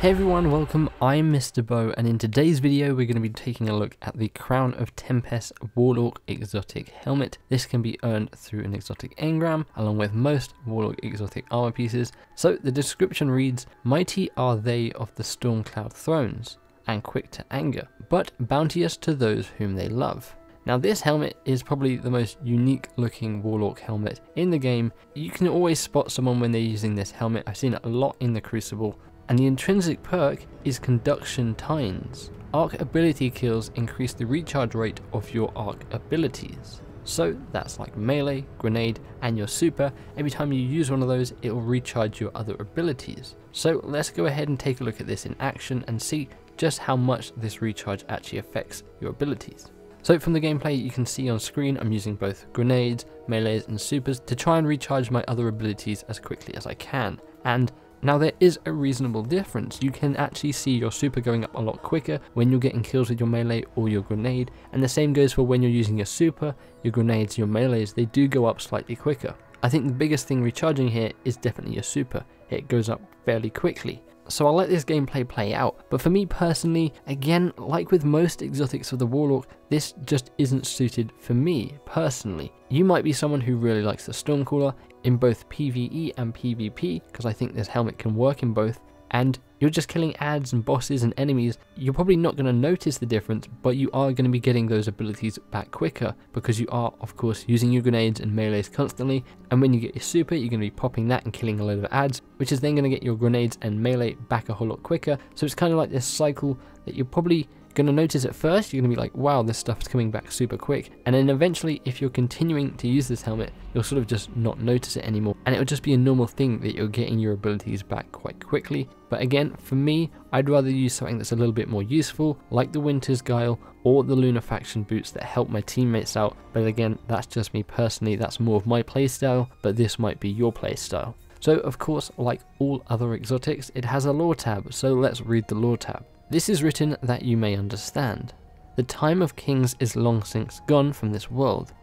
Hey everyone, welcome, I'm MisterBo, and in today's video we're going to be taking a look at the Crown of Tempests Warlock Exotic Helmet. This can be earned through an exotic engram, along with most Warlock exotic armor pieces. So the description reads, "Mighty are they of the Stormcloud thrones, and quick to anger, but bounteous to those whom they love." Now this helmet is probably the most unique looking Warlock helmet in the game. You can always spot someone when they're using this helmet. I've seen it a lot in the Crucible. And the intrinsic perk is Conduction Tines. Arc ability kills increase the recharge rate of your arc abilities. So that's like melee, grenade, and your super. Every time you use one of those, it will recharge your other abilities. So let's go ahead and take a look at this in action and see just how much this recharge actually affects your abilities. So from the gameplay you can see on screen I'm using both grenades, melees, and supers to try and recharge my other abilities as quickly as I can. And now there is a reasonable difference. You can actually see your super going up a lot quicker when you're getting kills with your melee or your grenade, and the same goes for when you're using your super, your grenades, your melees, they do go up slightly quicker. I think the biggest thing recharging here is definitely your super. It goes up fairly quickly. So I'll let this gameplay play out, but for me personally, again, like with most exotics of the Warlock, this just isn't suited for me personally. You might be someone who really likes the Stormcaller in both PvE and PvP, because I think this helmet can work in both, and you're just killing ads and bosses and enemies. You're probably not going to notice the difference, but you are going to be getting those abilities back quicker because you are, of course, using your grenades and melees constantly, and when you get your super, you're going to be popping that and killing a load of ads, which is then going to get your grenades and melee back a whole lot quicker. So it's kind of like this cycle that you're probably going to notice at first. You're going to be like, wow, this stuff's coming back super quick, and then eventually if you're continuing to use this helmet, you'll sort of just not notice it anymore, and it'll just be a normal thing that you're getting your abilities back quite quickly. But again, for me, I'd rather use something that's a little bit more useful, like the Winter's Guile or the Lunafaction boots that help my teammates out. But again, that's just me personally, that's more of my playstyle, but this might be your playstyle. So of course, like all other exotics, it has a lore tab, so let's read the lore tab. This is written that you may understand. The time of kings is long since gone from this world.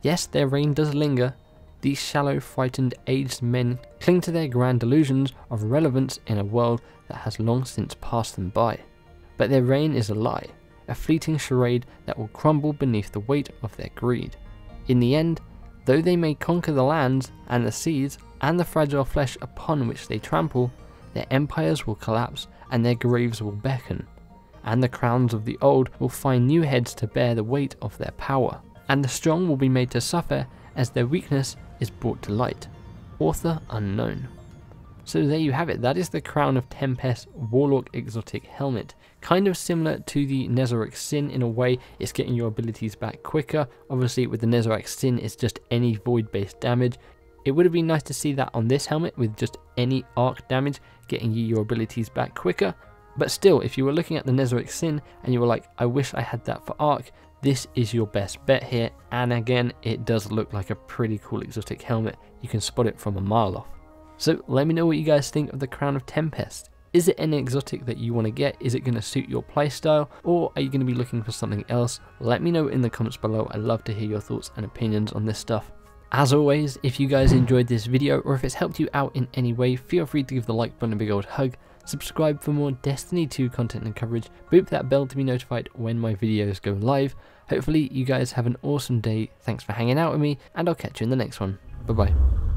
Yes, their reign does linger. These shallow, frightened, aged men cling to their grand delusions of relevance in a world that has long since passed them by. But their reign is a lie, a fleeting charade that will crumble beneath the weight of their greed. In the end, though they may conquer the lands and the seas and the fragile flesh upon which they trample, their empires will collapse and their graves will beckon, and the crowns of the old will find new heads to bear the weight of their power, and the strong will be made to suffer as their weakness is brought to light. Author unknown. So there you have it, that is the Crown of Tempests Warlock Exotic Helmet. Kind of similar to the Nezarec Sin in a way, it's getting your abilities back quicker. Obviously with the Nezarec Sin it's just any void based damage. It would have been nice to see that on this helmet with just any arc damage, getting you your abilities back quicker. But still, if you were looking at the Nezarec Sin and you were like, I wish I had that for arc, this is your best bet here. And again, it does look like a pretty cool exotic helmet. You can spot it from a mile off. So let me know what you guys think of the Crown of Tempest. Is it an exotic that you want to get? Is it going to suit your playstyle? Or are you going to be looking for something else? Let me know in the comments below. I'd love to hear your thoughts and opinions on this stuff. As always, if you guys enjoyed this video or if it's helped you out in any way, feel free to give the like button a big old hug, subscribe for more Destiny 2 content and coverage, boop that bell to be notified when my videos go live. Hopefully you guys have an awesome day, thanks for hanging out with me, and I'll catch you in the next one. Bye bye.